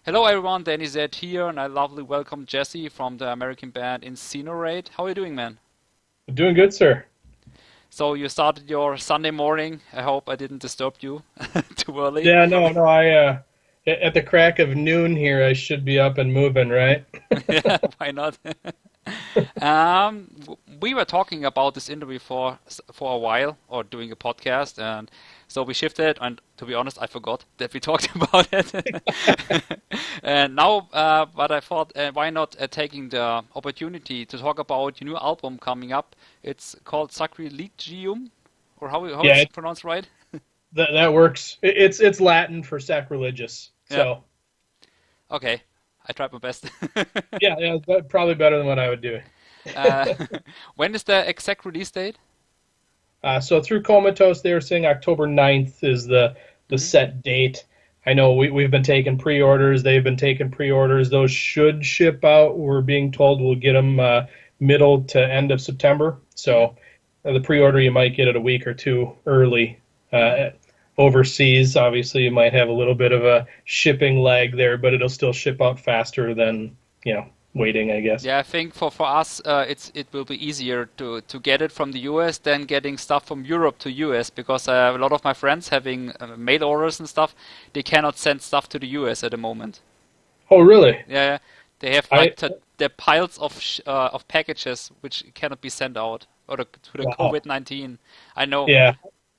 Hello everyone, Dani Zed here, and I lovely welcome Jesse from the American band Incinerate. How are you doing, man? Doing good, sir. So you started your Sunday morning. I hope I didn't disturb you too early. Yeah, no, at the crack of noon here, I should be up and moving, right? Yeah, why not? We were talking about this interview for a while, or doing a podcast, and so we shifted. And to be honest, I forgot that we talked about it. And now, but I thought, why not taking the opportunity to talk about your new album coming up? It's called Sacrilegivm, or how Yeah, it's pronounced, right? that works. It's Latin for sacrilegious. Yeah. So, Okay, I tried my best. yeah, probably better than what I would do. uh, when is the exact release date? So through Comatose, they were saying October 9th is the Hmm. set date. I know we've been taking pre-orders. They've been taking pre-orders. Those should ship out. We're being told we'll get them middle to end of September. Hmm. So the pre-order you might get it a week or two early. Hmm. Uh, Overseas, obviously, you might have a little bit of a shipping lag there, but it'll still ship out faster than waiting, I guess. Yeah, I think for us, it will be easier to get it from the US than getting stuff from Europe to US because a lot of my friends having mail orders and stuff, they cannot send stuff to the US at the moment. Oh, really? Yeah, they have I like the piles of packages which cannot be sent out or to the Wow. COVID-19. I know. Yeah,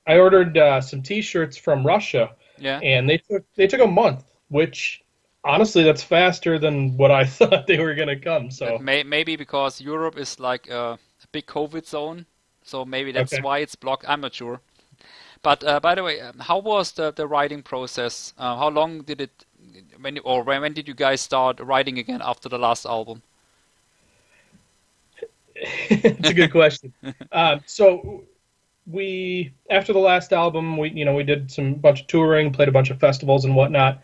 I ordered some T-shirts from Russia, Yeah. and they took a month, which honestly, that's faster than what I thought they were gonna come. That So, maybe because Europe is like a big COVID zone, so maybe that's okay. why it's blocked. I'm not sure. But by the way, how was the writing process? How long did it when did you guys start writing again after the last album? It's a good question. So we after the last album, we did some bunch of touring, played a bunch of festivals and whatnot.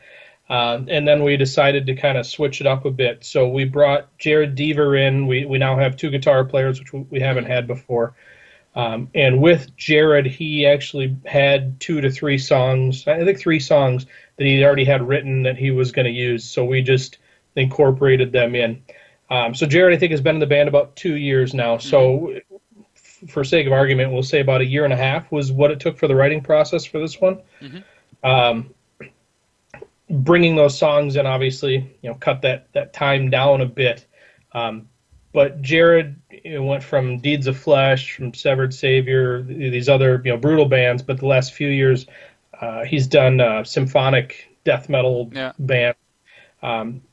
And then we decided to kind of switch it up a bit. So we brought Jared Deaver in. We now have two guitar players, which we haven't Hmm. had before. And with Jared, he actually had 2 to 3 songs, I think 3 songs that he already had written that he was going to use. So we just incorporated them in. So Jared, I think, has been in the band about 2 years now. Hmm. So for sake of argument, we'll say about a year and a half was what it took for the writing process for this one. Hmm. Um, Bringing those songs in, obviously, cut that time down a bit. Um, but Jared went from Deeds of Flesh, from Severed Savior, these other brutal bands. But the last few years, he's done symphonic death metal Yeah. band.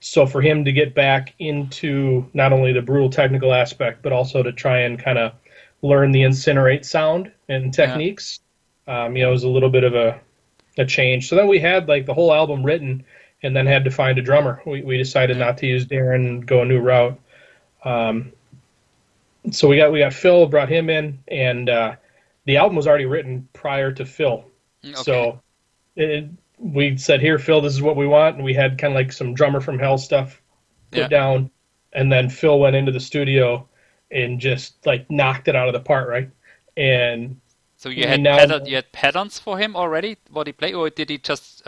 So for him to get back into not only the brutal technical aspect, but also to try and kind of learn the Incinerate sound and Yeah. techniques, it was a little bit of a change. So then we had like the whole album written, and then had to find a drummer. We decided Yeah. not to use Darren and go a new route. Um, so we got Phil, brought him in, and the album was already written prior to Phil. Okay. So we said, "Here, Phil, this is what we want," and we had kind of like some drummer from hell stuff put Yeah. down, and then Phil went into the studio and just like knocked it out of the park, right? And So we now you had patterns for him already, what he played, or did he just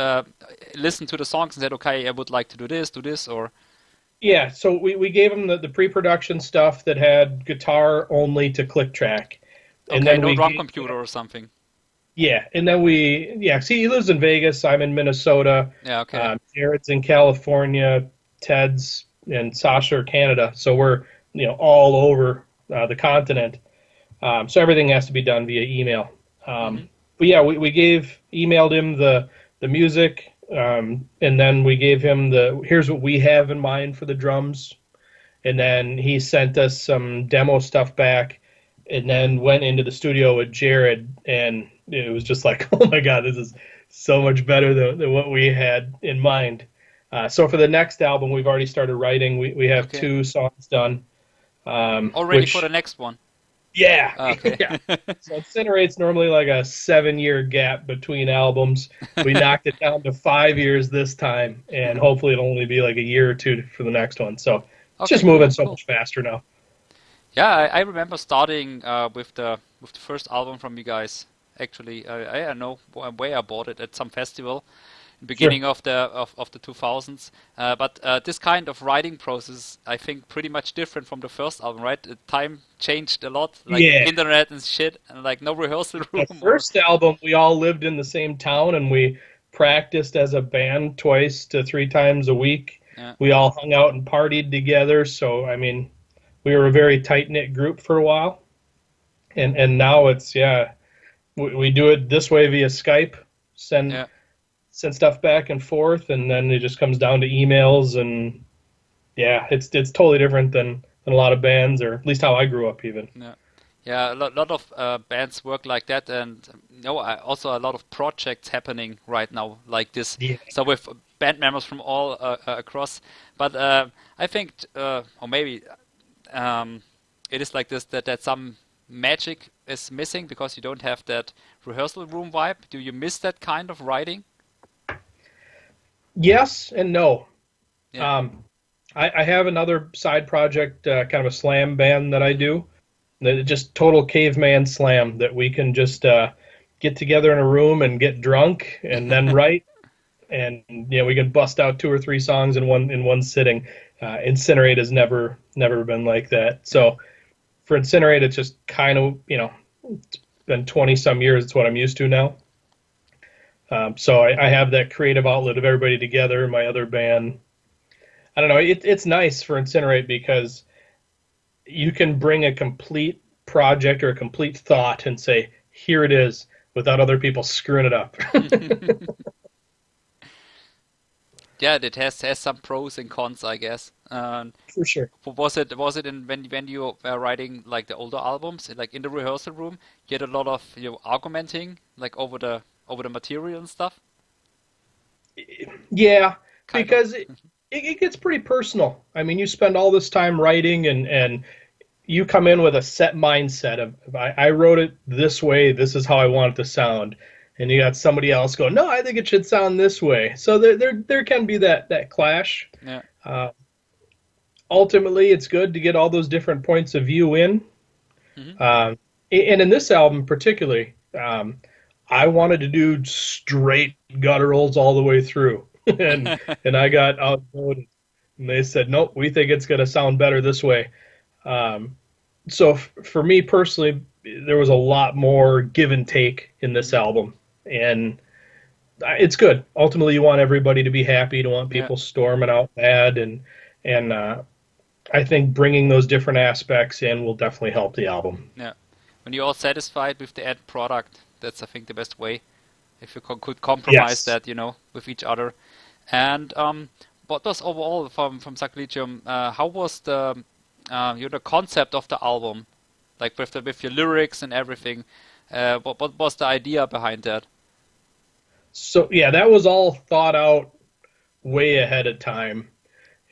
listen to the songs and said, "Okay, I would like to do this," or Yeah, so we gave him the pre-production stuff that had guitar only to click track, and okay, then no we drum gave, computer or something? see, he lives in Vegas, I'm in Minnesota, Yeah. Okay. Jared's in California, Ted's and Sasha are Canada, so we're all over the continent, so everything has to be done via email. Hmm. But yeah, we emailed him the music, and then we gave him here's what we have in mind for the drums, and then he sent us some demo stuff back, and then went into the studio with Jared, and it was just like, oh my God, this is so much better than what we had in mind. So for the next album, we've already started writing. We have Okay. 2 songs done, Already for the which next one. yeah, Okay. yeah. So Incinerate's normally like a 7-year gap between albums. We knocked it down to 5 years this time, and hopefully it'll only be like a year or two for the next one. So it's Okay. just moving Cool. so Cool. much faster now. Yeah, I remember starting with the first album from you guys. Actually, I don't know where I bought it at some festival. beginning of the 2000s. But this kind of writing process, I think, pretty much different from the first album, right? The time changed a lot, like internet and shit, and like no rehearsal room. The first album, we all lived in the same town, and we practiced as a band 2 to 3 times a week. Yeah. We all hung out and partied together. So, I mean, we were a very tight-knit group for a while. And now it's, we do it this way via Skype, send stuff back and forth, and then it just comes down to emails, and it's totally different than a lot of bands, or at least how I grew up even. Yeah, a lot of bands work like that, and also a lot of projects happening right now like this. Yeah. So with band members from all across, but I think, or maybe it is like this, that some magic is missing because you don't have that rehearsal room vibe. Do you miss that kind of writing? Yes and no. Yeah. I have another side project, kind of a slam band that I do. Just total caveman slam that we can just get together in a room and get drunk and then write. And we can bust out 2 or 3 songs in one sitting. Incinerate has never been like that. So for Incinerate, it's just kind of, it's been 20 some years. It's what I'm used to now. So I have that creative outlet of everybody together. My other band, I don't know. It's nice for Incinerate because you can bring a complete project or a complete thought and say, here it is, without other people screwing it up. Yeah, it has some pros and cons, I guess. For sure. Was it when you were writing like the older albums, like in the rehearsal room, you had a lot of argumenting like over the material and stuff? Yeah, because it gets pretty personal. I mean, you spend all this time writing, and you come in with a set mindset of I wrote it this way, this is how I want it to sound. And you got somebody else going, no, I think it should sound this way. So there can be that clash. Yeah. Ultimately, it's good to get all those different points of view in. Mm-hmm. And in this album particularly, I wanted to do straight gutturals all the way through. and I got outvoted. And they said, nope, we think it's going to sound better this way. So for me personally, there was a lot more give and take in this album. And it's good. Ultimately, you want everybody to be happy. You don't want people storming out bad. And I think bringing those different aspects in will definitely help the album. Yeah. When you're all satisfied with the end product, that's, I think, the best way. If you could compromise that, with each other. And what was overall from Sacrilegivm? How was the concept of the album, like with your lyrics and everything? What was the idea behind that? So that was all thought out way ahead of time.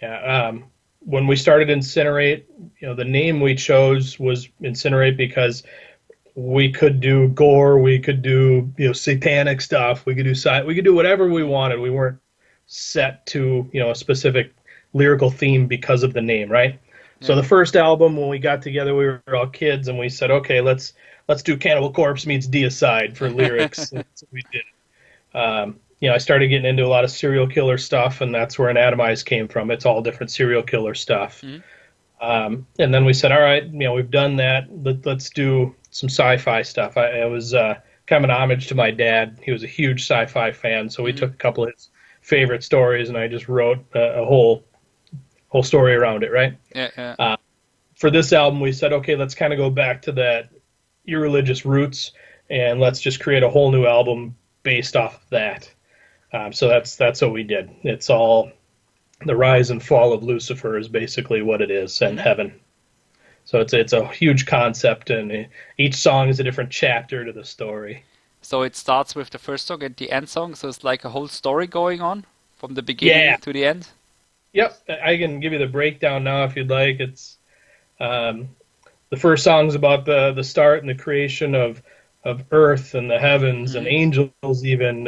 Yeah. When we started Incinerate, the name we chose was Incinerate because we could do gore, we could do satanic stuff, we could do whatever we wanted. We weren't set to a specific lyrical theme because of the name, right? Yeah. So the first album, when we got together, we were all kids, and we said, okay, let's do Cannibal Corpse meets Deicide for lyrics. That's what we did. I started getting into a lot of serial killer stuff, and that's where Anatomize came from. It's all different serial killer stuff. Mm-hmm. And then we said, all right, we've done that. Let's do some sci-fi stuff. It was kind of an homage to my dad. He was a huge sci-fi fan, so we took a couple of his favorite stories, and I just wrote a whole story around it, right? Yeah. For this album, we said, okay, let's kind of go back to that irreligious roots, and let's just create a whole new album based off of that. So that's what we did. It's all the rise and fall of Lucifer is basically what it is, and heaven. So it's a huge concept, and each song is a different chapter to the story. So it starts with the first song and the end song, so it's like a whole story going on from the beginning to the end? Yep, I can give you the breakdown now if you'd like. It's the first song's about the start and the creation of earth and the heavens and angels even,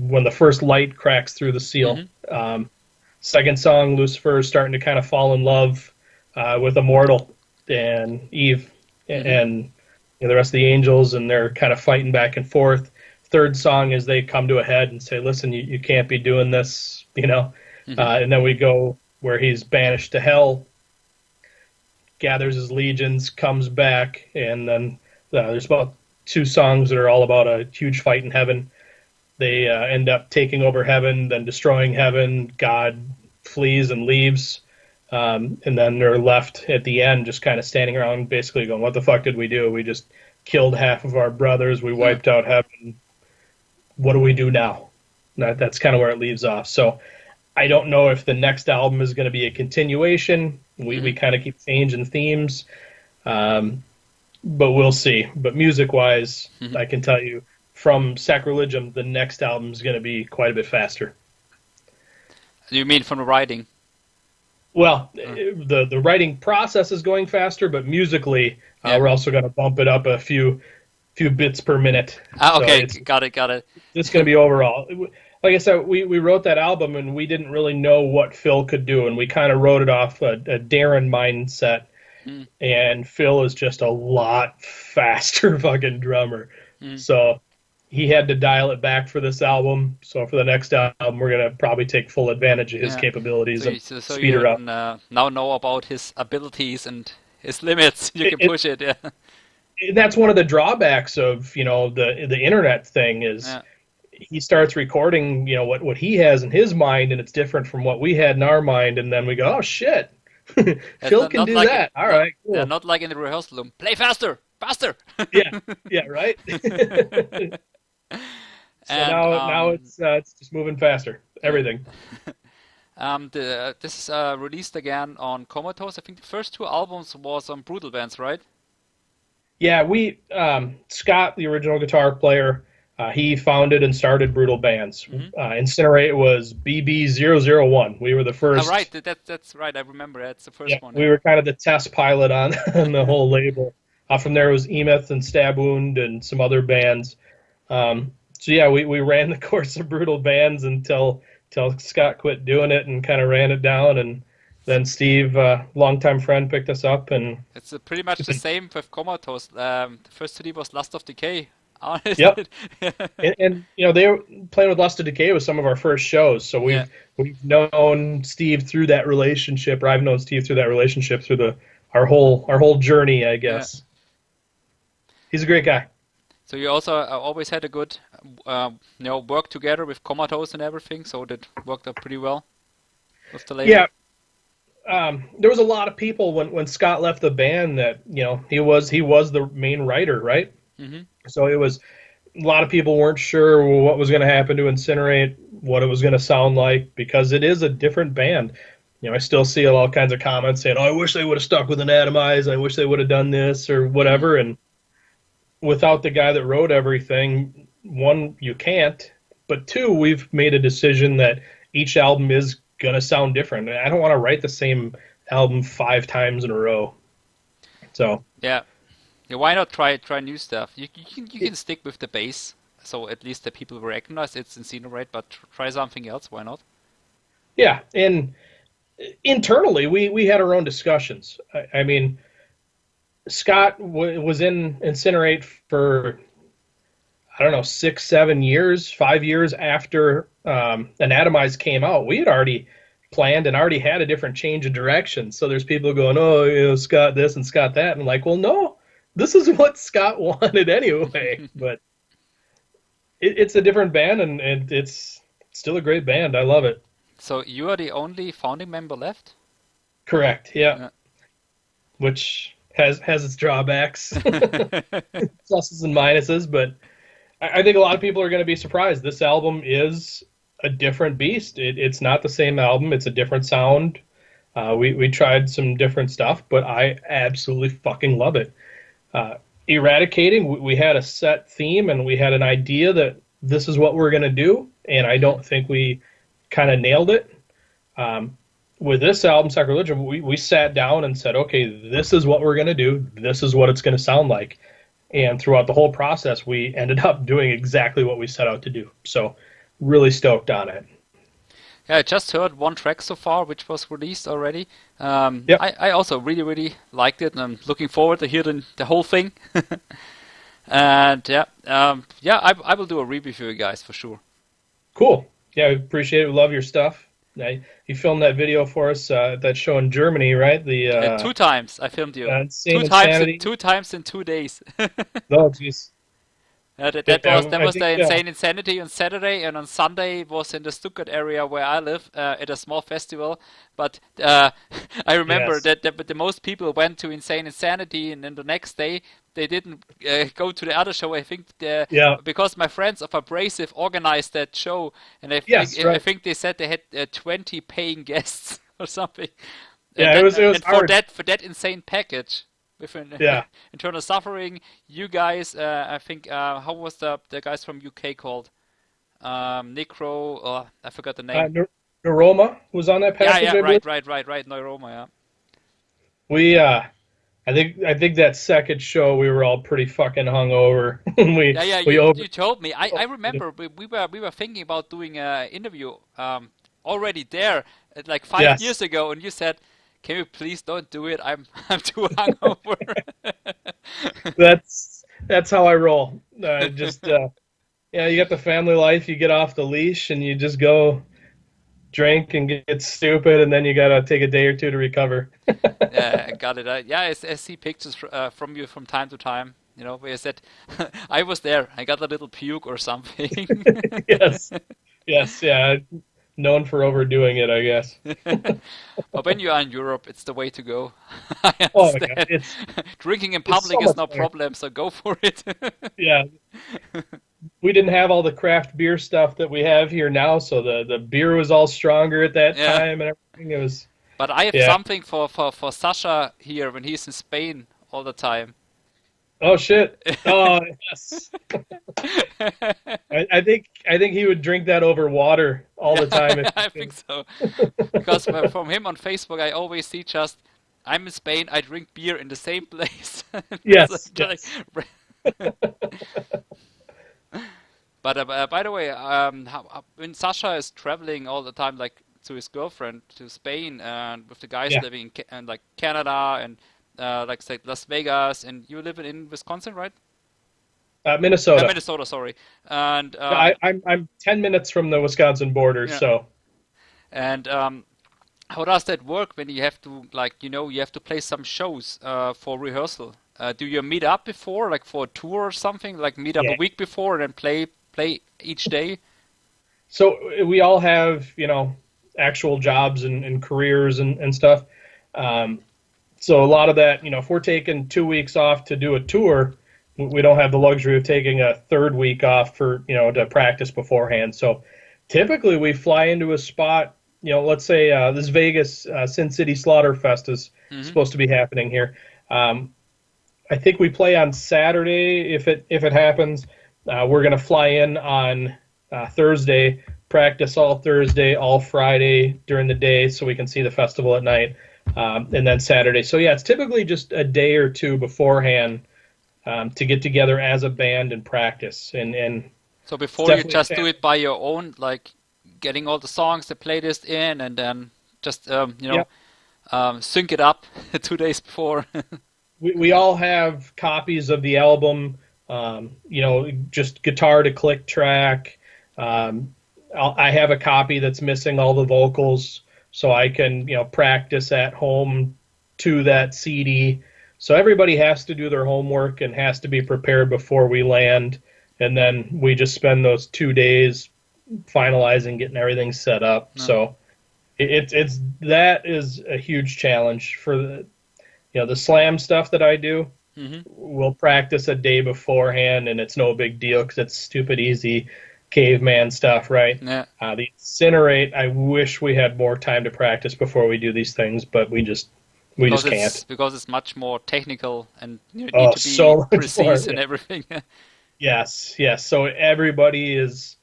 when the first light cracks through the seal. Second song, Lucifer is starting to kind of fall in love with Immortal and Eve and the rest of the angels, and they're kind of fighting back and forth. third song is they come to a head and say, listen, you can't be doing this, you know. And then we go where he's banished to hell, gathers his legions, comes back, and then there's about 2 songs that are all about a huge fight in heaven. They end up taking over heaven, then destroying heaven. God flees and leaves, and then they're left at the end just kind of standing around basically going, what the fuck did we do? We just killed half of our brothers. We wiped out heaven. What do we do now? That's kind of where it leaves off. So I don't know if the next album is going to be a continuation. We kind of keep changing themes, but we'll see. But music-wise, I can tell you, from Sacrilegivm, the next album is going to be quite a bit faster. You mean from the writing? Well, the writing process is going faster, but musically, we're also going to bump it up a few bits per minute. Okay, so got it. It's going to be overall. Like I said, we wrote that album, and we didn't really know what Phil could do, and we kind of wrote it off a Darren mindset, and Phil is just a lot faster fucking drummer. So he had to dial it back for this album. So for the next album, we're going to probably take full advantage of his capabilities and speed it up. Now know about his abilities and his limits. You can push it. Yeah. That's one of the drawbacks of the internet thing is he starts recording what he has in his mind, and it's different from what we had in our mind, and then we go, oh shit, Phil can do that. All right, cool. Yeah, not like in the rehearsal room. Play faster. yeah, right. So now it's just moving faster. Everything. This is released again on Comatose. I think the first 2 albums was on Brutal Bands, right? Yeah, we Scott, the original guitar player, he founded and started Brutal Bands. Incinerate was BB001. We were the first. Oh, right, that's right. I remember that's the first one. We were kind of the test pilot on the whole label. From there was Emeth and Stab Wound and some other bands. So yeah, we ran the course of Brutal Bands until Scott quit doing it and kind of ran it down, and then Steve, longtime friend, picked us up, and it's pretty much the same with Comatose. The first CD was Lust of Decay. Yep. and they were playing with Lust of Decay was some of our first shows, so we've known Steve through that relationship, or I've known Steve through that relationship through our whole journey, I guess. He's a great guy. So you also always had a good work together with Comatose and everything, so that worked out pretty well with the label. Yeah. There was a lot of people when Scott left the band that he was the main writer, right? So it was a lot of people weren't sure what was going to happen to Incinerate, what it was going to sound like, because it is a different band. I still see all kinds of comments saying, "Oh, I wish they would have stuck with Anatomize. I wish they would have done this or whatever." And without the guy that wrote everything, 1, you can't, but 2, we've made a decision that each album is gonna sound different. I don't want to write the same album 5 times in a row. So yeah, why not try new stuff? You can stick with the bass, so at least the people will recognize it's Incinerate, but try something else. Why not? Yeah, and internally we had our own discussions. I mean, Scott was in Incinerate for, I don't know, 6, 7 years, 5 years after Anatomize came out. We had already planned and already had a different change of direction. So there's people going, oh, Scott this and Scott that. And I'm like, well, no, this is what Scott wanted anyway. But it's a different band, and it's still a great band. I love it. So you are the only founding member left? Correct, yeah. Which has its drawbacks, pluses and minuses, but I think a lot of people are going to be surprised. This album is a different beast. It's not the same album. It's a different sound. We tried some different stuff, but I absolutely fucking love it. Eradicating, we had a set theme, and we had an idea that this is what we're going to do, and I don't think we kind of nailed it. With this album, Sacrilegivm, we sat down and said, okay, this is what we're going to do. This is what it's going to sound like. And throughout the whole process, we ended up doing exactly what we set out to do. So really stoked on it. Yeah, I just heard 1 track so far, which was released already. Yep. I also really, really liked it, and I'm looking forward to hearing the whole thing. And I will do a review for you guys for sure. Cool. Yeah, we appreciate it. We love your stuff. You filmed that video for us, that show in Germany, right? The 2 times I filmed you. Insane Insanity. 2 times in 2 days. Oh, jeez. That I was the think, Insane Insanity on Saturday, and on Sunday was in the Stuttgart area where I live at a small festival. But I remember yes. that the most people went to Insane Insanity, and then the next day they didn't go to the other show. I think Yeah. because my friends of Abrasive organized that show, and Yes, I right. think they said they had 20 paying guests or something. And Yeah, that it was and hard. for that insane package with an Yeah. internal suffering, you guys, I think, how was the guys from UK called? Necro, I forgot the name. Neuroma was on that Yeah, package, yeah, I believe. right, Neuroma, yeah. We I think that second show we were all pretty fucking hungover. Yeah, yeah, We over. you told me. I remember we were thinking about doing an interview already there like 5 years Yes, ago, and you said, "Can you please don't do it? I'm too hungover." that's how I roll. Just yeah, you got the family life. You get off the leash and you just go drink and get stupid, and then you gotta take a day or two to recover. Yeah, I got it. Yeah, I see pictures from you from time to time. You know, where you said, "I was there. I got a little puke or something." Yes, yes, yeah. Known for overdoing it, I guess. But when you are in Europe, it's the way to go. I Oh my God, understand. Drinking in it's so public is much no better. problem, so go for it. Yeah, we didn't have all the craft beer stuff that we have here now, so the beer was all stronger at that Yeah. time and everything. It was But I have yeah. something for Sasha here when he's in Spain all the time. Oh shit. Oh yes. I think he would drink that over water all the time if he I think could. so. Because from him on Facebook, I always see just, I'm in Spain, I drink beer in the same place. So, Yes, like, yes. but by the way, when Sasha is traveling all the time, like to his girlfriend to Spain, and with the guys Yeah. living in like Canada and like say Las Vegas, and you live in Wisconsin, right? Minnesota. Minnesota, sorry. And I'm 10 minutes from the Wisconsin border, yeah, so and how does that work when you have to like you have to play some shows for rehearsal? Do you meet up before, like for a tour or something? Like meet up a yeah. week before and then play each day? So we all have, actual jobs and careers and stuff. Um, so a lot of that, if we're taking 2 weeks off to do a tour, we don't have the luxury of taking a third week off for, to practice beforehand. So typically we fly into a spot, let's say this Vegas Sin City Slaughter Fest is Hmm. supposed to be happening here. I think we play on Saturday if it happens. We're going to fly in on Thursday, practice all Thursday, all Friday during the day, so we can see the festival at night, and then Saturday. So yeah, it's typically just a day or two beforehand to get together as a band and practice, and So it's before you definitely a just do challenge. it by your own, like getting all the songs, the playlist in, and then just Yeah, sync it up 2 days before. we all have copies of the album, just guitar to click track. Um, I have a copy that's missing all the vocals, so I can, practice at home to that CD. So everybody has to do their homework and has to be prepared before we land, and then we just spend those 2 days finalizing, getting everything set up. No. So it's that is a huge challenge for the slam stuff that I do. Hmm. We'll practice a day beforehand, and it's no big deal because it's stupid easy caveman stuff, right? Yeah. The Incinerate, I wish we had more time to practice before we do these things, but we just can't. Because it's much more technical and you need Oh, to be so much more. precise and everything. Yes, yes. So everybody is,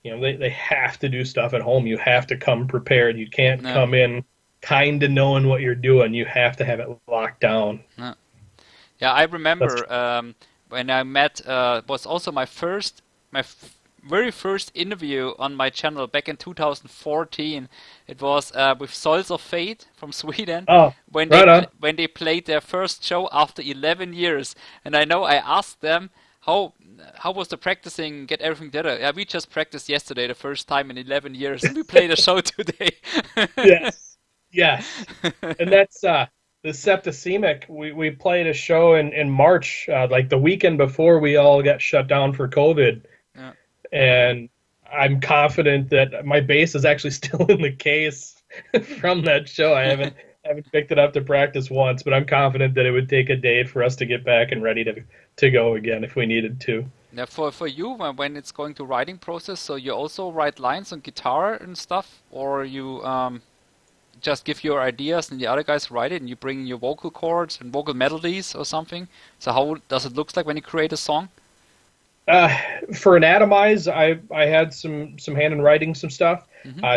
they have to do stuff at home. You have to come prepared. You can't No, come in kind of knowing what you're doing. You have to have it locked down. no. Yeah, I That's remember when I met was also my very first interview on my channel back in 2014. It was with Souls of Fate from Sweden oh, right on. when they played their first show after 11 years. And I know I asked them how was the practicing? Get everything together? Yeah, we just practiced yesterday, the first time in 11 years, and we played a show today. Yes, yes, and that's the septicemic. We played a show in March, like the weekend before we all got shut down for COVID, Yeah. and I'm confident that my bass is actually still in the case from that show. I haven't picked it up to practice once, but I'm confident that it would take a day for us to get back and ready to go again if we needed to. Now, for you, when it's going to writing process, so you also write lines on guitar and stuff, or you just give your ideas and the other guys write it, and you bring in your vocal chords and vocal melodies or something. So how does it look like when you create a song? For Anatomize, I had some hand in writing some stuff.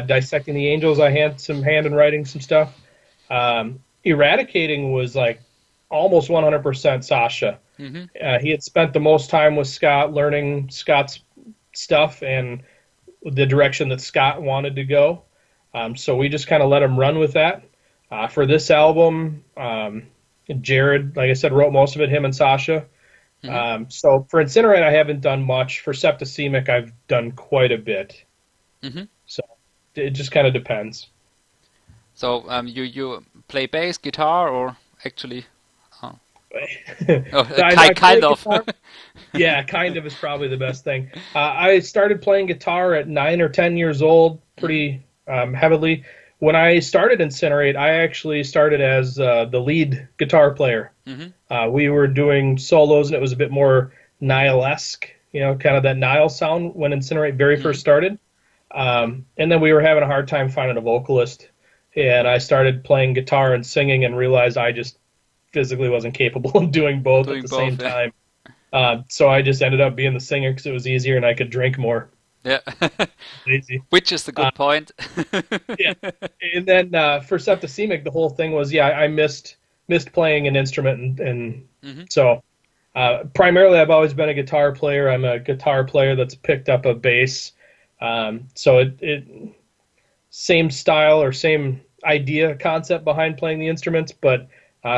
Dissecting the Angels, I had some hand in writing some stuff. Eradicating was like almost 100% Sasha. He had spent the most time with Scott learning Scott's stuff and the direction that Scott wanted to go. So we just kind of let him run with that. For this album, Jared, like I said, wrote most of it, him and Sasha. So for Incinerate, I haven't done much. For Septicemic, I've done quite a bit. So it just kind of depends. So you play bass, guitar, or actually? Kind of. Yeah, kind of is probably the best thing. I started playing guitar at 9 or 10 years old, pretty heavily. When I started Incinerate, I actually started as the lead guitar player. We were doing solos, and it was a bit more Nile-esque, kind of that Nile sound when Incinerate very first started. And then we were having a hard time finding a vocalist, and I started playing guitar and singing and realized I just physically wasn't capable of doing both at the same time. So I just ended up being the singer because it was easier and I could drink more. Yeah. Easy. Which is the good point. Yeah. And then for Septicemic, the whole thing was, I missed playing an instrument. And so primarily I've always been a guitar player. I'm a guitar player that's picked up a bass. So it same style or same idea concept behind playing the instruments, but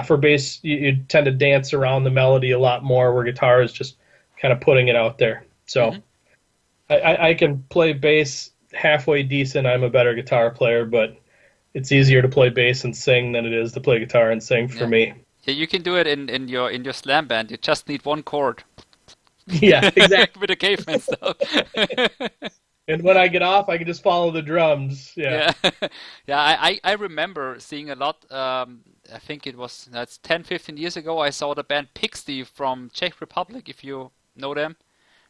for bass, you tend to dance around the melody a lot more, where guitar is just kind of putting it out there. So I can play bass halfway decent. I'm a better guitar player, but it's easier to play bass and sing than it is to play guitar and sing for me. Yeah, you can do it in your slam band. You just need one chord. Yeah, exactly. With the caveman stuff. And when I get off, I can just follow the drums. Yeah. I remember seeing a lot. I think that's 10, 15 years ago. I saw the band Pixie from Czech Republic, if you know them,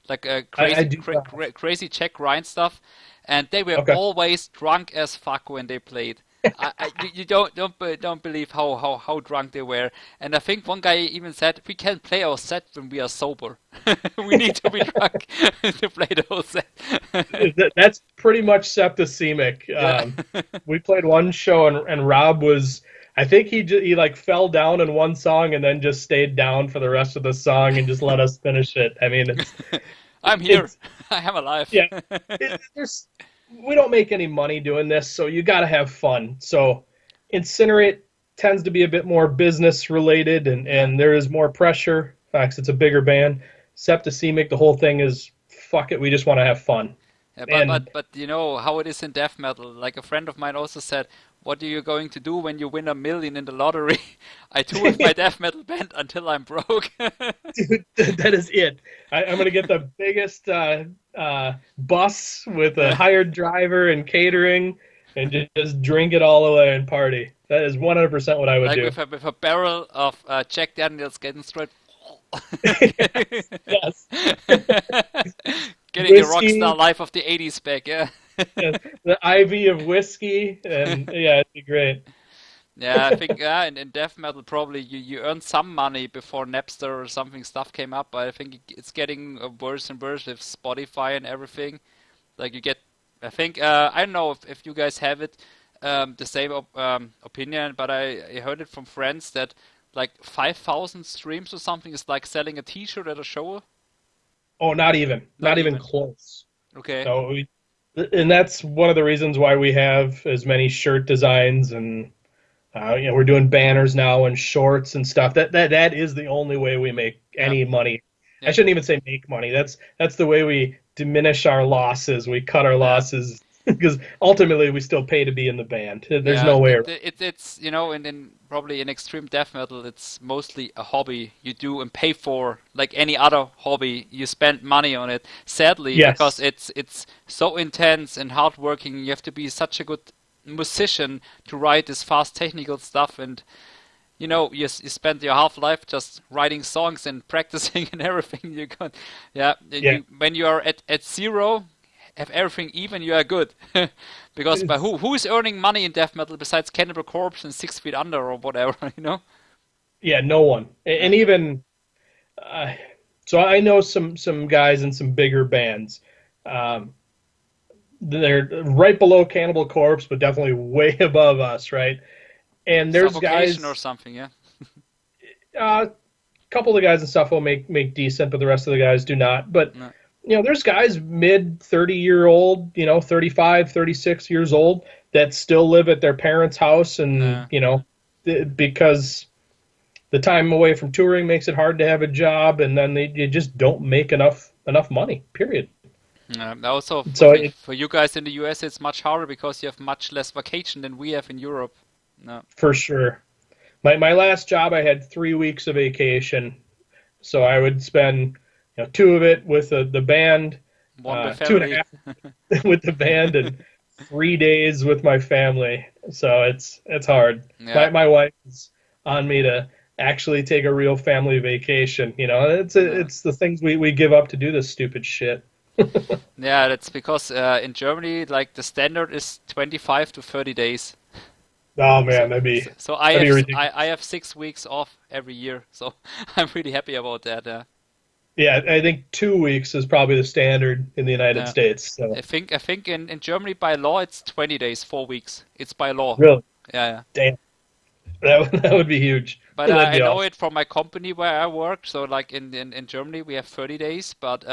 like crazy Czech grind stuff, and they were always drunk as fuck when they played. You don't believe how drunk they were. And I think one guy even said, we can't play our set when we are sober. We need to be drunk to play the whole set. That's pretty much Septicemic. We played one show and Rob was, I think he like fell down in one song and then just stayed down for the rest of the song and just let us finish it. I mean, I'm here. I am alive. Yeah. We don't make any money doing this, so you got to have fun. So Incinerate tends to be a bit more business related, and there is more pressure because it's a bigger band. Septicemic, the whole thing is, fuck it, we just want to have fun. Yeah, but you know how it is in death metal. Like a friend of mine also said, what are you going to do when you win $1 million in the lottery? I tour with my death metal band until I'm broke. Dude, that is it. I'm going to get the biggest bus with a hired driver and catering and just drink it all away and party. That is 100% what I would do. With a barrel of Jack Daniels getting straight. Yes. Getting the rock star life of the 80s back, yeah. Yeah, the IV of whiskey, and yeah, it'd be great. Yeah, I think in death metal probably you earn some money before Napster or something stuff came up, but I think it's getting worse and worse with Spotify and everything. Like you get, I think, I don't know if you guys have it, the same opinion, but I heard it from friends that like 5,000 streams or something is like selling a T-shirt at a show. Oh, not even close. Okay. So and that's one of the reasons why we have as many shirt designs, and we're doing banners now and shorts and stuff. That is the only way we make any money I shouldn't even say make money. That's the way we diminish our losses. We cut our losses because ultimately we still pay to be in the band. There's no way around. It's in probably in extreme death metal, it's mostly a hobby you do and pay for, like any other hobby. You spend money on it, sadly, because it's so intense and hardworking. You have to be such a good musician to write this fast technical stuff, and you spend your half life just writing songs and practicing and everything. When you are at zero, have everything even, you are good. Because but who is earning money in death metal besides Cannibal Corpse and 6 Feet Under or whatever, Yeah, no one. And even so I know some guys in some bigger bands. They're right below Cannibal Corpse, but definitely way above us, right? And there's guys or something, yeah. A couple of the guys and stuff will make decent, but the rest of the guys do not. But No. There's guys mid 30-year-old, 35, 36 years old that still live at their parents' house, and because the time away from touring makes it hard to have a job, and then you just don't make enough money. Period. Also, So for you guys in the US, it's much harder because you have much less vacation than we have in Europe. No. For sure. My last job, I had 3 weeks of vacation, so I would spend 2 of it with the band, 2.5 with the band, and 3 days with my family. So it's hard. Yeah. My wife is on me to actually take a real family vacation. It's the things we give up to do this stupid shit. Yeah, that's because in Germany, like the standard is 25 to 30 days. Oh man, that'd be I have 6 weeks off every year, so I'm really happy about that. Yeah, I think 2 weeks is probably the standard in the United States. So. I think in Germany by law it's 20 days, 4 weeks. It's by law. Really? Yeah. Damn. That would be huge. But I know it from my company where I work. So like in Germany we have 30 days, but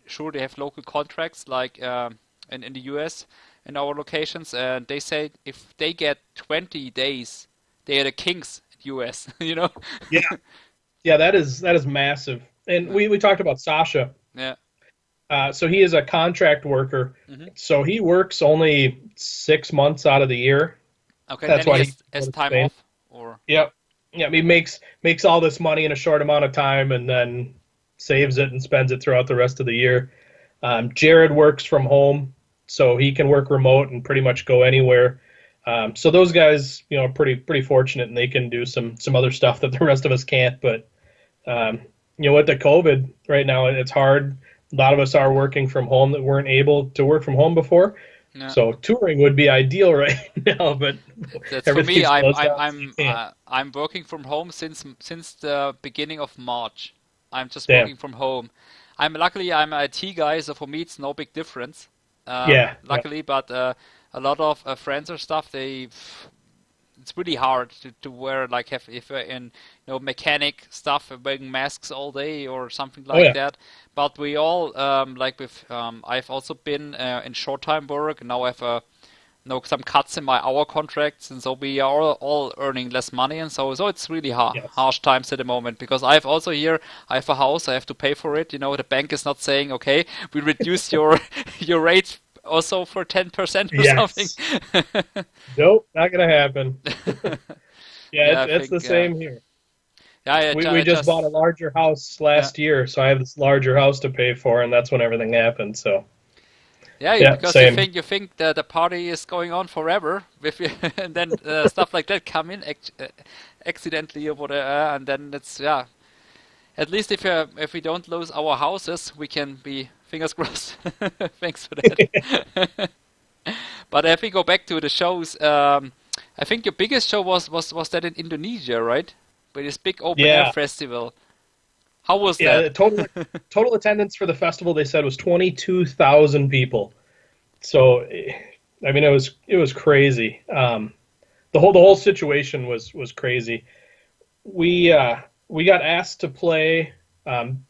sure they have local contracts like in the US in our locations, and they say if they get 20 days, they are the kings in US. Yeah, that is massive. And we talked about Sasha. Yeah. So he is a contract worker. Mm-hmm. So he works only 6 months out of the year. Okay, that's why he has time off. Or Yep. Yeah, he makes all this money in a short amount of time and then saves it and spends it throughout the rest of the year. Jared works from home, so he can work remote and pretty much go anywhere. So those guys, are pretty fortunate, and they can do some other stuff that the rest of us can't. But with the COVID right now, it's hard. A lot of us are working from home that weren't able to work from home before. No. So touring would be ideal right now, but that's for me. I'm working from home since the beginning of March. I'm just working from home. I'm an IT guy, so for me it's no big difference. Luckily, but a lot of friends or stuff, it's really hard to wear if you're in mechanic stuff, wearing masks all day or something like that. But we all I've also been in short time work. Now I have some cuts in my hour contracts, and so we are all earning less money, and so it's really harsh times at the moment, because I have a house, I have to pay for it. The bank is not saying, okay, we reduce your rate also for 10% or something. Nope, not gonna happen. It's the same here. We just bought a larger house last year, so I have this larger house to pay for, and that's when everything happened. So because same. you think that the party is going on forever, and then stuff like that come in accidentally or whatever, and then it's At least if we don't lose our houses, we can be fingers crossed. Thanks for that. But if we go back to the shows, I think your biggest show was that in Indonesia, right? With this big open air festival. How was that? Yeah, total attendance for the festival, they said, was 22,000 people. So, I mean, it was crazy. The whole situation was crazy. We got asked to play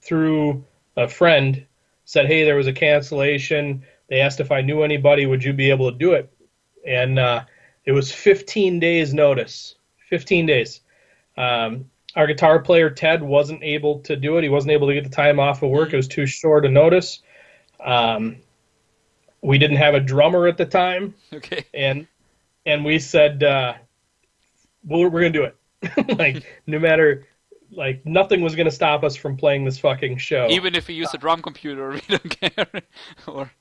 through a friend. Said, hey, there was a cancellation. They asked if I knew anybody, would you be able to do it? And it was 15 days notice. 15 days. our guitar player Ted wasn't able to do it. He wasn't able to get the time off of work. It was too short a notice. We didn't have a drummer at the time. Okay. And we said, we're going to do it. Like, no matter, like, nothing was going to stop us from playing this fucking show. Even if we use a drum computer, we don't care.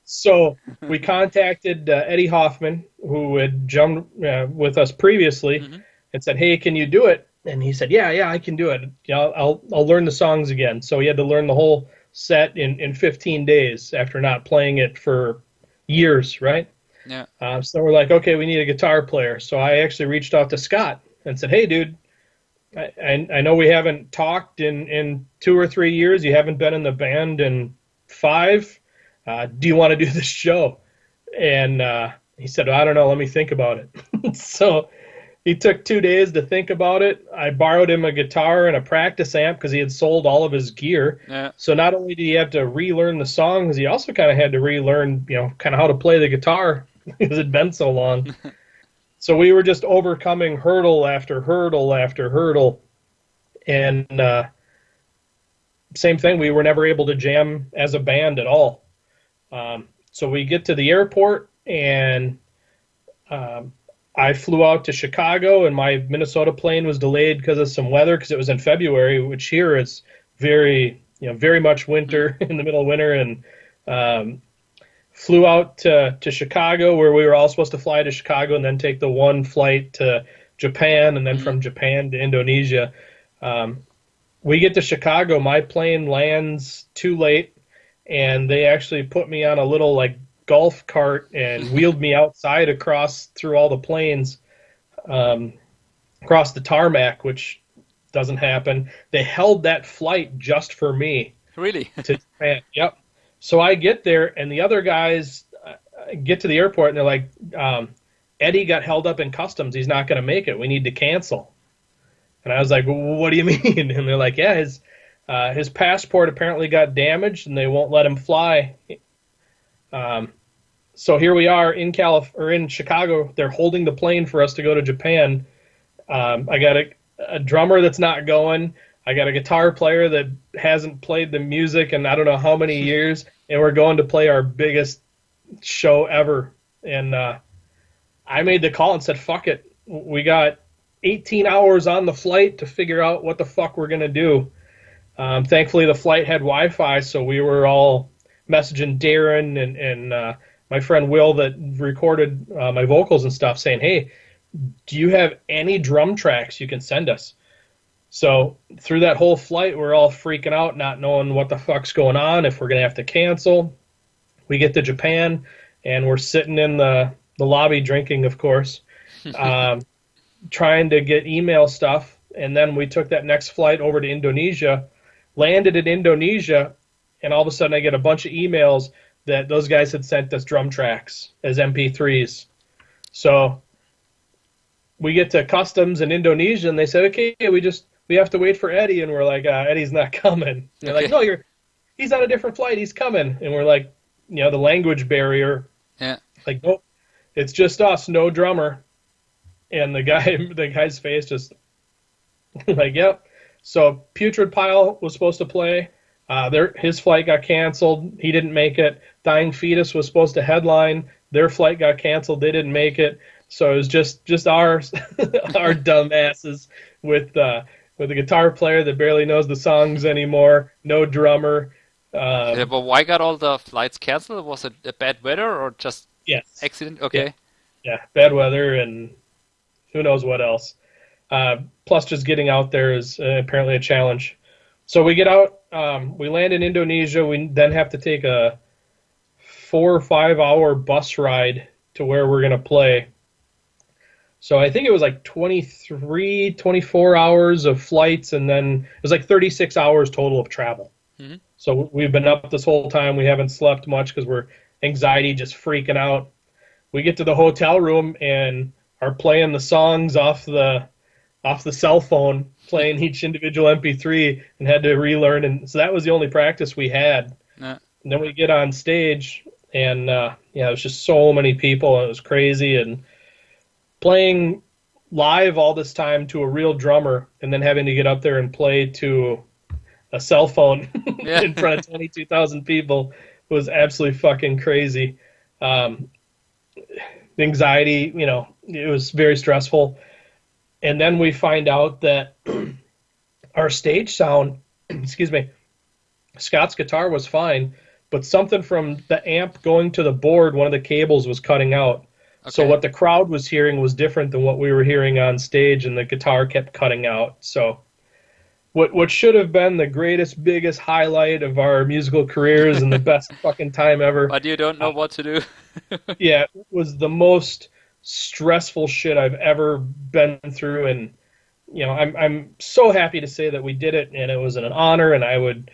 So we contacted Eddie Hoffman, who had jumped with us previously, and said, "Hey, can you do it?" And he said, "Yeah, I can do it. I'll learn the songs again." So he had to learn the whole set in 15 days after not playing it for years, right? Yeah. So we're like, okay, we need a guitar player. So I actually reached out to Scott and said, "Hey, dude, I know we haven't talked in 2 or 3 years. You haven't been in the band in 5. Do you want to do this show?" And he said, "I don't know. Let me think about it." So he took 2 days to think about it. I borrowed him a guitar and a practice amp because he had sold all of his gear. Yeah. So not only did he have to relearn the songs, he also kind of had to relearn, kind of how to play the guitar because it'd been so long. So we were just overcoming hurdle after hurdle after hurdle. And same thing, we were never able to jam as a band at all. So we get to the airport, and I flew out to Chicago, and my Minnesota plane was delayed because of some weather, because it was in February, which here is very much winter, in the middle of winter, and flew out to Chicago, where we were all supposed to fly to Chicago and then take the one flight to Japan, and then from Japan to Indonesia. We get to Chicago, my plane lands too late, and they actually put me on a little golf cart and wheeled me outside through all the planes, across the tarmac, which doesn't happen. They held that flight just for me. Really? To Japan. Yep. So I get there, and the other guys get to the airport, and they're like, "Eddie got held up in customs. He's not going to make it. We need to cancel." And I was like, "Well, what do you mean?" And they're like, "Yeah, his passport apparently got damaged, and they won't let him fly." So here we are in Chicago. They're holding the plane for us to go to Japan. I got a drummer that's not going. I got a guitar player that hasn't played the music in I don't know how many years, and we're going to play our biggest show ever. And I made the call and said, "Fuck it. We got 18 hours on the flight to figure out what the fuck we're going to do." Thankfully, the flight had Wi-Fi, so we were all messaging Darren and my friend Will that recorded my vocals and stuff, saying, "Hey, do you have any drum tracks you can send us?" So through that whole flight, we're all freaking out, not knowing what the fuck's going on, if we're going to have to cancel. We get to Japan, and we're sitting in the lobby drinking, of course, trying to get email stuff. And then we took that next flight over to Indonesia, landed in Indonesia, and all of a sudden I get a bunch of emails that those guys had sent us drum tracks as MP3s. So we get to customs in Indonesia, and they said, "Okay, we have to wait for Eddie." And we're like, "Eddie's not coming." And they're like, "No, he's on a different flight. He's coming." And we're like, the language barrier. Yeah. Like, "Nope, it's just us, no drummer." And the guy's face just like, "Yep." So Putrid Pile was supposed to play. His flight got canceled. He didn't make it. Dying Fetus was supposed to headline. Their flight got canceled. They didn't make it. So it was just our dumb asses with a guitar player that barely knows the songs anymore. No drummer. Yeah, but why got all the flights canceled? Was it a bad weather or just accident? Okay. Yeah, bad weather and who knows what else. Plus, just getting out there is apparently a challenge. So we get out, we land in Indonesia. We then have to take a 4 or 5 hour bus ride to where we're going to play. So I think it was 23, 24 hours of flights, and then it was 36 hours total of travel. Mm-hmm. So we've been up this whole time. We haven't slept much because we're anxiety, just freaking out. We get to the hotel room and are playing the songs off the cell phone, playing each individual MP3, and had to relearn. And so that was the only practice we had. And then we get on stage, and it was just so many people, and it was crazy. And playing live all this time to a real drummer, and then having to get up there and play to a cell phone Yeah. in front of 22,000 people was absolutely fucking crazy. The anxiety, it was very stressful. And then we find out that our stage sound, excuse me, Scott's guitar was fine, but something from the amp going to the board, one of the cables was cutting out. Okay. So what the crowd was hearing was different than what we were hearing on stage, and the guitar kept cutting out. So what should have been the greatest, biggest highlight of our musical careers and the best fucking time ever. But you don't know what to do. Yeah, it was the most stressful shit I've ever been through, and I'm so happy to say that we did it, and it was an honor, and I would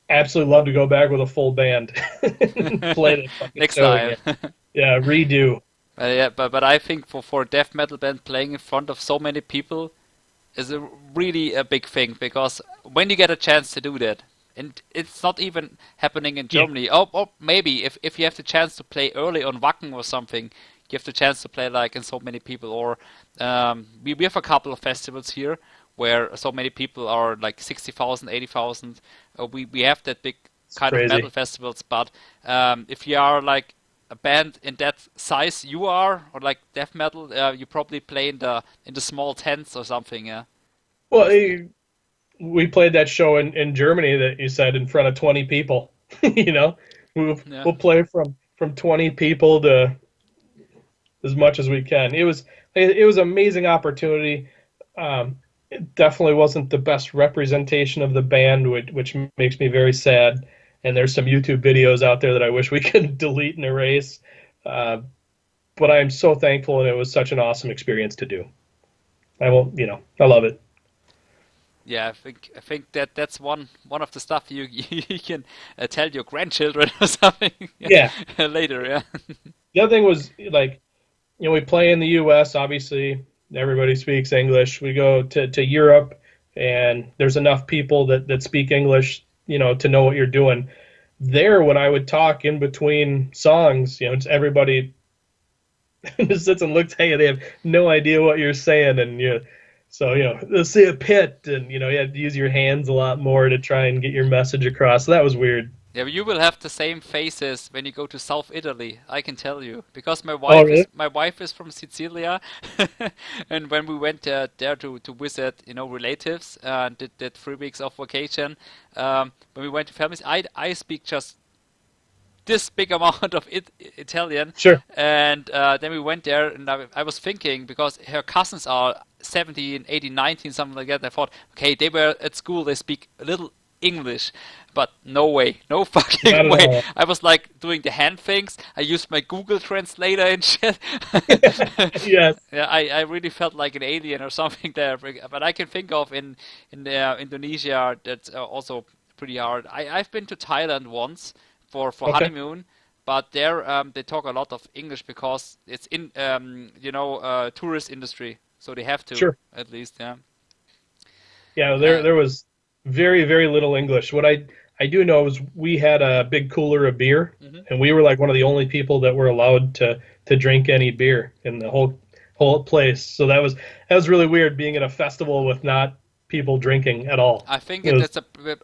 absolutely love to go back with a full band and play the fucking Next show time. again. Yeah, redo. But I think for a death metal band playing in front of so many people is really a big thing, because when you get a chance to do that, and it's not even happening in Germany. Yeah. Or maybe if you have the chance to play early on Wacken or something, you have the chance to play like in so many people. Or we have a couple of festivals here where so many people are, like 60,000, 80,000. We have that big kind of metal festivals, but if you are like a band in that size you are, or like death metal, you probably play in the small tents or something. Yeah. Well, we played that show in Germany that you said in front of 20 people. We'll play from 20 people to as much as we can. It was an amazing opportunity. It definitely wasn't the best representation of the band, which makes me very sad. And there's some YouTube videos out there that I wish we could delete and erase. But I'm so thankful, and it was such an awesome experience to do. I love it. Yeah, I think that's one of the stuff you can tell your grandchildren or something. Yeah. Later, yeah. The other thing was, like, we play in the U.S., obviously. Everybody speaks English. We go to Europe, and there's enough people that speak English, to know what you're doing. There, when I would talk in between songs, just everybody just sits and looks at you. They have no idea what you're saying, and so they'll see a pit, and you have to use your hands a lot more to try and get your message across. So that was weird. Yeah, but you will have the same faces when you go to South Italy, I can tell you, because my wife is from Sicilia, and when we went there to visit, relatives, and did 3 weeks of vacation, when we went to families, I speak just this big amount of Italian. Sure. And then we went there, and I was thinking, because her cousins are 17, 18, 19, something like that. I thought, okay, they were at school, they speak a little English, but no way, no fucking way. I was like doing the hand things. I used my Google Translator and shit. Yes. Yeah, I really felt like an alien or something there. But I can think of in Indonesia, that's also pretty hard. I've been to Thailand once for honeymoon, but there they talk a lot of English because it's in tourist industry, so they have to. Sure. At least, yeah. Yeah, there was very, very little English. What I do know is we had a big cooler of beer, and we were like one of the only people that were allowed to drink any beer in the whole place. So that was really weird, being at a festival with not people drinking at all. I think that's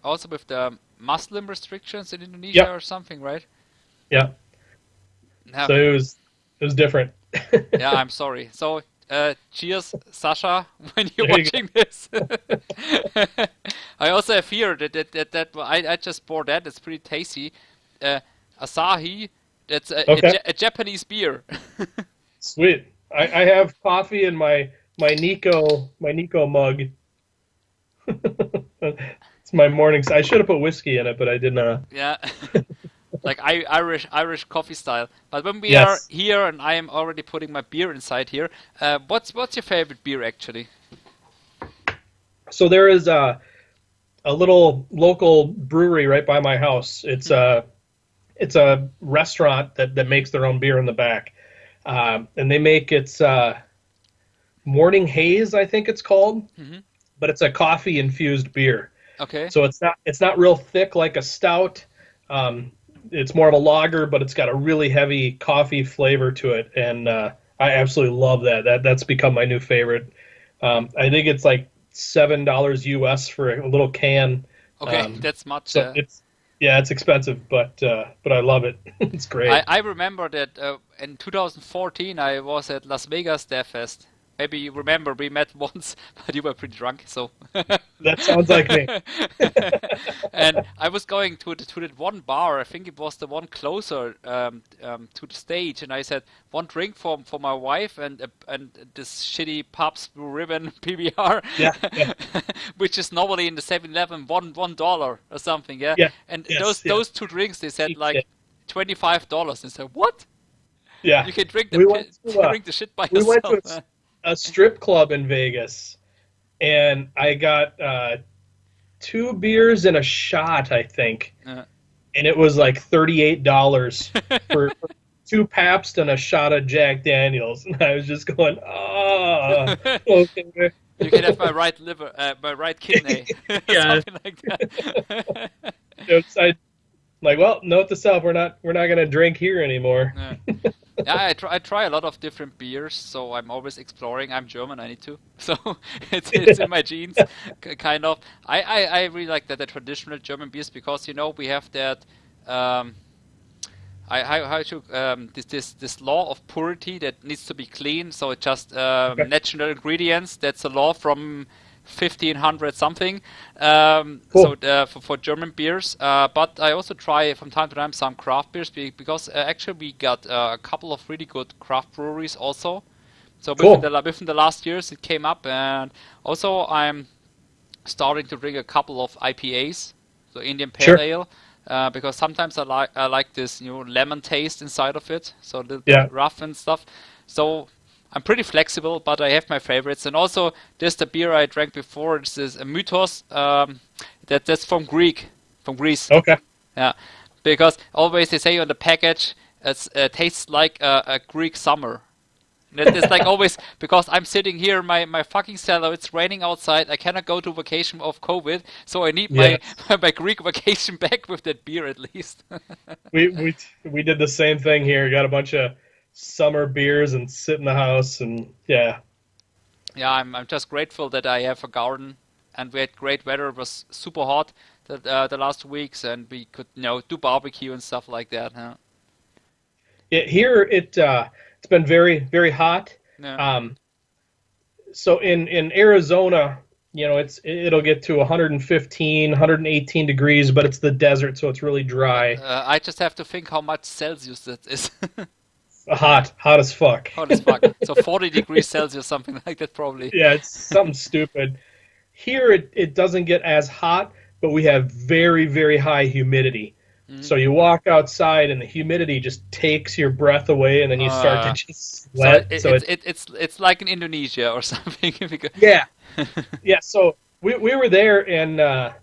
also with the Muslim restrictions in Indonesia or something, right? Yeah. So it was different. Yeah, I'm sorry. So cheers, Sasha, when you're watching this. I also have here that I just poured that. It's pretty tasty. Asahi. That's a Japanese beer. Sweet. I have coffee in my Nico mug. It's my morning. I should have put whiskey in it, but I did not. Yeah. Like Irish coffee style. But when we are here, and I am already putting my beer inside here, what's your favorite beer actually? So there is a little local brewery right by my house. It's a restaurant that makes their own beer in the back, and they make Morning Haze, I think it's called, but it's a coffee infused beer. Okay. So it's not real thick like a stout. It's more of a lager, but it's got a really heavy coffee flavor to it, and I absolutely love that. That's become my new favorite. I think it's like $7 US for a little can. Okay, that's much. So it's expensive, but I love it. It's great. I remember that in 2014 I was at Las Vegas Death Fest. Maybe you remember we met once, but you were pretty drunk, so. That sounds like me. And I was going to that one bar. I think it was the one closer to the stage, and I said one drink for my wife and this shitty Pabst Blue Ribbon PBR, Yeah. which is normally in the 7-Eleven $1 or something. Yeah. Yeah. And Yes, those two drinks they said like $25. And I said what? Yeah. You can drink drink the shit by we yourself. went to a strip club in Vegas, and I got 2 beers and a shot, I think, and it was like $38 for 2 Pabst and a shot of Jack Daniels, and I was just going, okay. You can have my right liver, my right kidney, something like that. Like, well, note to self, we're not gonna drink here anymore. Yeah, I try a lot of different beers, so I'm always exploring. I'm German, I need to, so it's in my genes, kind of. I really like the traditional German beers because we have that. This law of purity that needs to be clean, so it's just natural ingredients. That's a law from 1500 something. Cool. So for German beers, but I also try from time to time some craft beers because actually we got a couple of really good craft breweries also. So cool. within the last years it came up, and also I'm starting to drink a couple of IPAs, so Indian Pale Ale. Because sometimes I like this lemon taste inside of it, so a little bit rough and stuff. So I'm pretty flexible, but I have my favorites. And also, there's the beer I drank before. This is a Mythos. That's from Greece. Okay. Yeah, because always they say on the package it tastes like a Greek summer. It's like always, because I'm sitting here in my fucking cellar, it's raining outside, I cannot go to vacation of COVID, so I need my Greek vacation back with that beer at least. we did the same thing here. Got a bunch of summer beers and sit in the house, and yeah, I'm just grateful that I have a garden, and we had great weather. It was super hot the last 2 weeks, and we could do barbecue and stuff like that. Huh? Yeah, here it's been very, very hot. Yeah. So in Arizona, it'll get to 115, 118 degrees, but it's the desert, so it's really dry. I just have to think how much Celsius that is. Hot as fuck. Hot as fuck. So 40 degrees Celsius, something like that, probably. Yeah, it's something stupid. Here it doesn't get as hot, but we have very, very high humidity. Mm-hmm. So you walk outside and the humidity just takes your breath away, and then you start to just sweat. So it's like in Indonesia or something. Yeah. Yeah, so we were there, and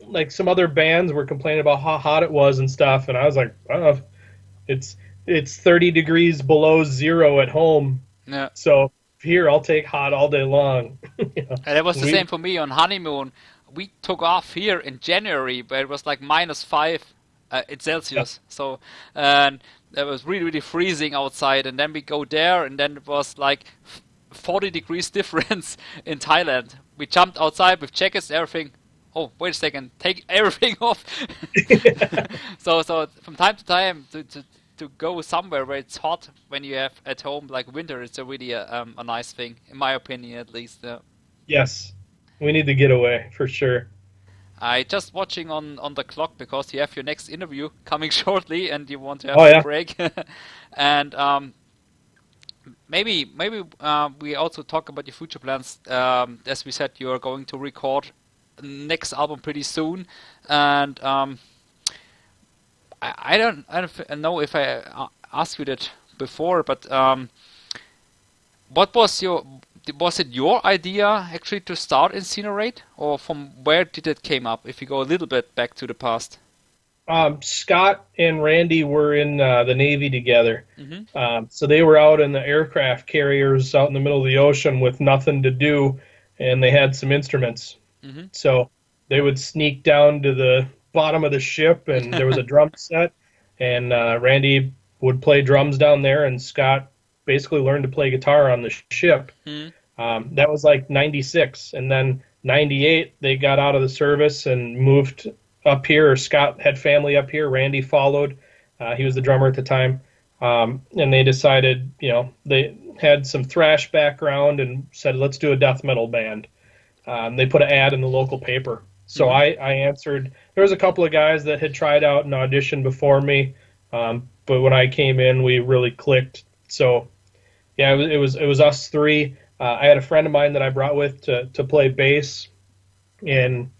like some other bands were complaining about how hot it was and stuff, and I was like, oh, it's 30 degrees below zero at home. Yeah. So here I'll take hot all day long. And it was the same for me on honeymoon. We took off here in January, where it was like -5 in Celsius. Yeah. So and it was really, really freezing outside, and then we go there, and then it was like 40 degrees difference in Thailand. We jumped outside with jackets, everything. Oh, wait a second, take everything off. So from time to time to go somewhere where it's hot when you have at home like winter, it's a really a nice thing, in my opinion at least. Yes, we need to get away for sure. I just watching on the clock because you have your next interview coming shortly, and you want to have a break. And maybe we also talk about your future plans. As we said, you are going to record the next album pretty soon, and I don't know if I asked you that before, but was it your idea actually to start Incinerate, or from where did it came up? If you go a little bit back to the past. Scott and Randy were in the Navy together, so they were out in the aircraft carriers out in the middle of the ocean with nothing to do, and they had some instruments. So they would sneak down to the bottom of the ship, and there was a drum set, and Randy would play drums down there, and Scott basically learned to play guitar on the ship. That was like 96. And then 98, they got out of the service and moved up here. Or Scott had family up here. Randy followed. He was the drummer at the time. And they decided, they had some thrash background and said, let's do a death metal band. They put an ad in the local paper. So I answered. There was a couple of guys that had tried out and auditioned before me. But when I came in, we really clicked. So, yeah, it was us three. I had a friend of mine that I brought with to play bass, and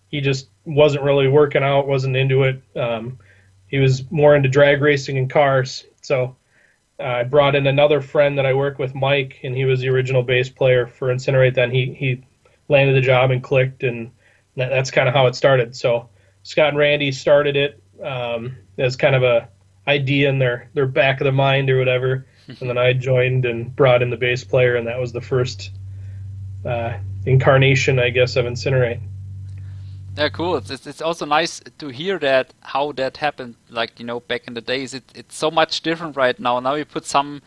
he just wasn't really working out, wasn't into it. He was more into drag racing and cars. So I brought in another friend that I work with, Mike, and he was the original bass player for Incinerate. Then he landed the job and clicked, and that's kind of how it started. So Scott and Randy started it as kind of a idea in their back of the mind or whatever, and then I joined and brought in the bass player, and that was the first incarnation, I guess, of Incinerate. Yeah, cool. It's also nice to hear that how that happened. Like, back in the days, it's so much different right now. Now you put some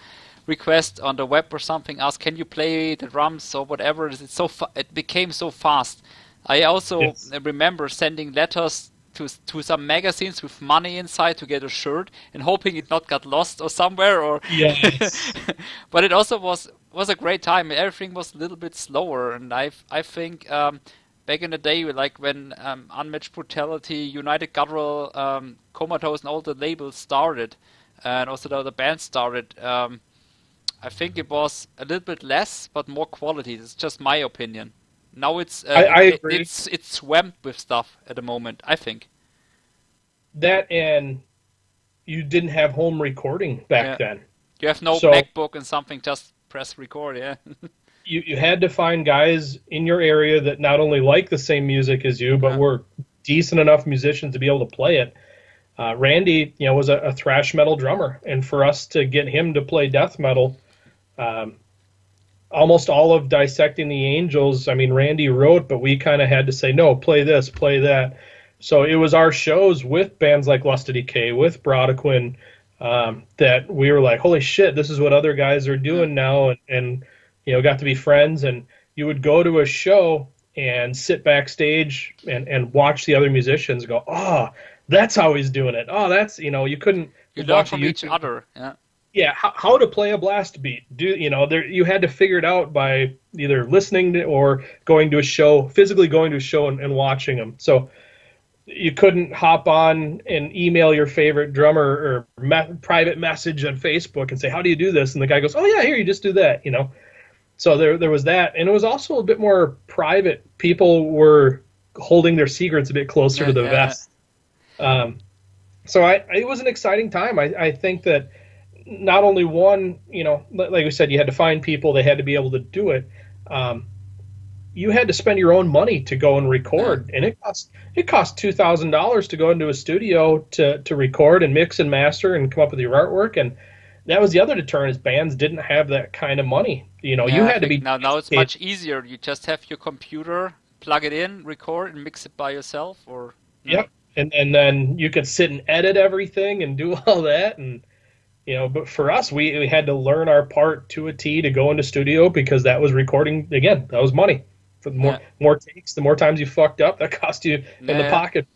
request on the web or something, ask, can you play the drums or whatever? It became so fast. I also remember sending letters to some magazines with money inside to get a shirt and hoping it not got lost or somewhere. Or Yes. but it also was a great time. Everything was a little bit slower, and I think back in the day, like when Unmatched Brutality, United Guttural, Comatose, and all the labels started, and also the band started, I think it was a little bit less, but more quality. It's just my opinion. Now I agree. it's swamped with stuff at the moment, I think. That, and you didn't have home recording back then. You have no So MacBook and something, just press record, yeah. you had to find guys in your area that not only like the same music as you, but were decent enough musicians to be able to play it. Randy, was a thrash metal drummer, and for us to get him to play death metal, almost all of Dissecting the Angels, I mean, Randy wrote, but we kind of had to say, no, play this, play that. So it was our shows with bands like Lust of Decay, with Brodequin, that we were like, holy shit, this is what other guys are doing now, and got to be friends. And you would go to a show and sit backstage and watch the other musicians go, oh, that's how he's doing it. Oh, that's, you couldn't You learn watch from each other, yeah. Yeah, how to play a blast beat. You had to figure it out by either listening to or going to a show, physically going to a show and watching them. So you couldn't hop on and email your favorite drummer or private message on Facebook and say, how do you do this? And the guy goes, oh yeah, here, you just do that, So there was that, and it was also a bit more private. People were holding their secrets a bit closer to the vest. So it was an exciting time. I think that not only one, like we said, you had to find people, they had to be able to do it. You had to spend your own money to go and record, and it cost $2,000 to go into a studio to record and mix and master and come up with your artwork. And that was the other deterrent, is bands didn't have that kind of money. You had to be. Now it's much easier. You just have your computer, plug it in, record, and mix it by yourself. Or yep, and then you could sit and edit everything and do all that. And but for us, we had to learn our part to a T to go into studio, because that was recording. Again, that was money. For the more takes, the more times you fucked up, that cost you in the pocket.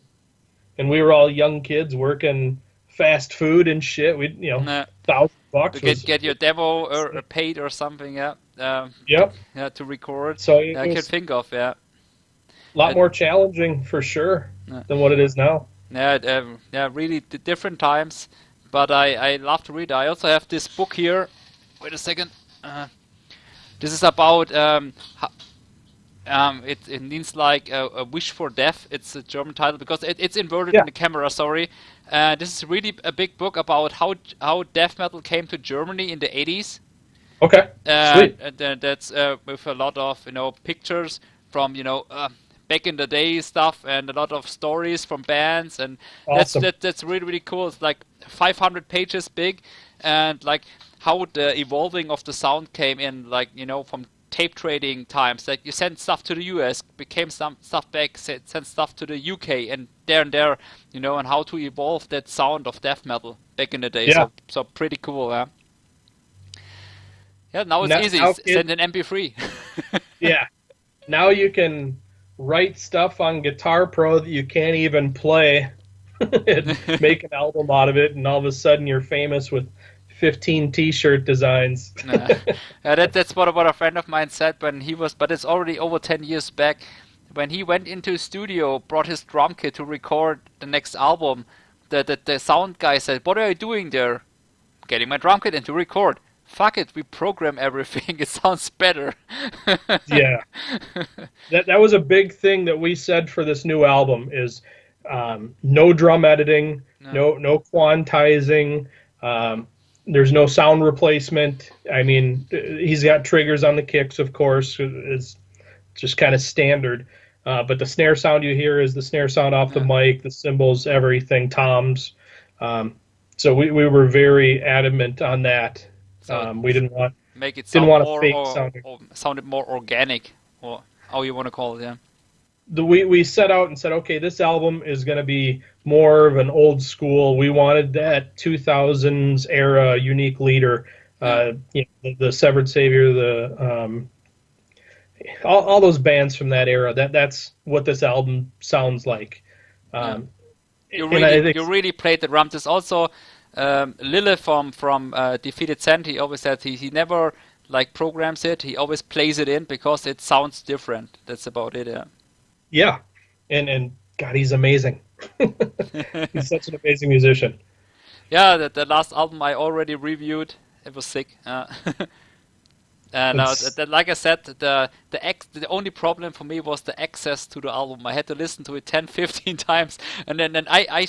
And we were all young kids working fast food and shit. We $1,000 to get your demo or paid or something, Yep. To record. So I could think of, a lot more challenging for sure than what it is now. Really different times. But I love to read. I also have this book here. Wait a second. This is about it means like a wish for death. It's a German title because it's inverted in the camera. Sorry. This is really a big book about how death metal came to Germany in the 80s. Okay. Sweet. And that's with a lot of pictures from back in the day stuff, and a lot of stories from bands, and awesome. that's really, really cool. It's like 500 pages big, and like how the evolving of the sound came in, like from tape trading times, that you send stuff to the US, became some stuff back, sent stuff to the UK, and there, and how to evolve that sound of death metal back in the day. So pretty cool, yeah. Yeah, now it's easy. Send an MP3. Yeah. Now you can write stuff on Guitar Pro that you can't even play and make an album out of it, and all of a sudden you're famous with 15 T-shirt designs. That's what a friend of mine said when he was, but it's already over 10 years back. When he went into a studio, brought his drum kit to record the next album, the sound guy said, "What are you doing there?" "Getting my drum kit in to record." "Fuck it, we program everything. It sounds better." Yeah, that was a big thing that we said for this new album is no drum editing, no quantizing. There's no sound replacement. I mean, he's got triggers on the kicks, of course. It's just kind of standard. But the snare sound you hear is the snare sound off the mic, the cymbals, everything, toms. So we were very adamant on that. We didn't want make it sound sound it more organic, or how you want to call it. Yeah. We set out and said, okay, this album is going to be more of an old school. We wanted that 2000s era unique leader, the Severed Savior, all those bands from that era. That's what this album sounds like. You really played the drums. There's also Lille from Defeated Scent. He always said he never like programs it. He always plays it in because it sounds different. That's about it. Yeah. Yeah, and God, he's amazing. He's such an amazing musician. Yeah, the last album I already reviewed. It was sick. And like I said, the only problem for me was the access to the album. I had to listen to it 10, 15 times, and then I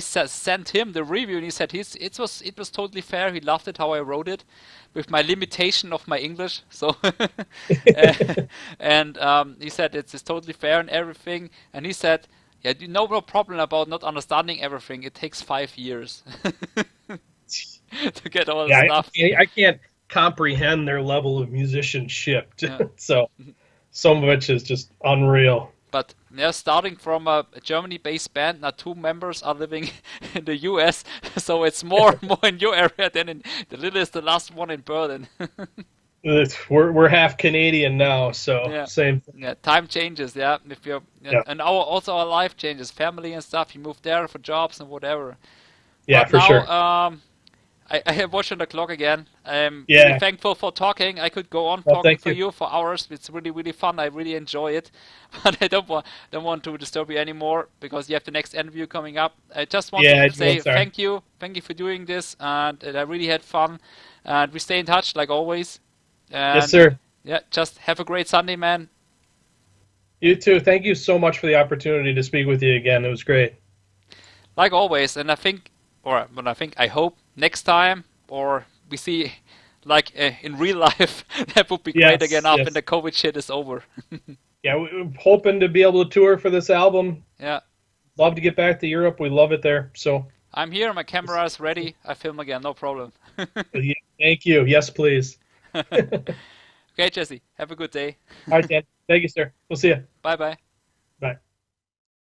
sent him the review, and he said it was totally fair. He loved it how I wrote it, with my limitation of my English. So, and he said it's totally fair and everything. And he said, yeah, no problem about not understanding everything. It takes 5 years to get all the stuff. I can't comprehend their level of musicianship. So some of it is just unreal. But yeah, starting from a Germany-based band, now 2 members are living in the US, so it's more in your area than in the Lille is the last one in Berlin. We're half Canadian now, so same thing. Yeah, time changes. Yeah, if you're and our life changes, family and stuff. You move there for jobs and whatever. Yeah, but for now, sure. I have watched on the clock again. I'm really thankful for talking. I could go on talking for you for hours. It's really, really fun. I really enjoy it. But I don't want to disturb you anymore because you have the next interview coming up. I just want to say thank you. Thank you for doing this. And I really had fun. And we stay in touch like always. And yes, sir. Yeah, just have a great Sunday, man. You too. Thank you so much for the opportunity to speak with you again. It was great. Like always. And I hope next time, or we see like in real life, that would be great again after the COVID shit is over. Yeah, we're hoping to be able to tour for this album. Yeah. Love to get back to Europe. We love it there. So I'm here. My camera is ready. I film again. No problem. Thank you. Yes, please. Okay, Jesse. Have a good day. All right, Dan. Thank you, sir. We'll see you. Bye-bye. Bye.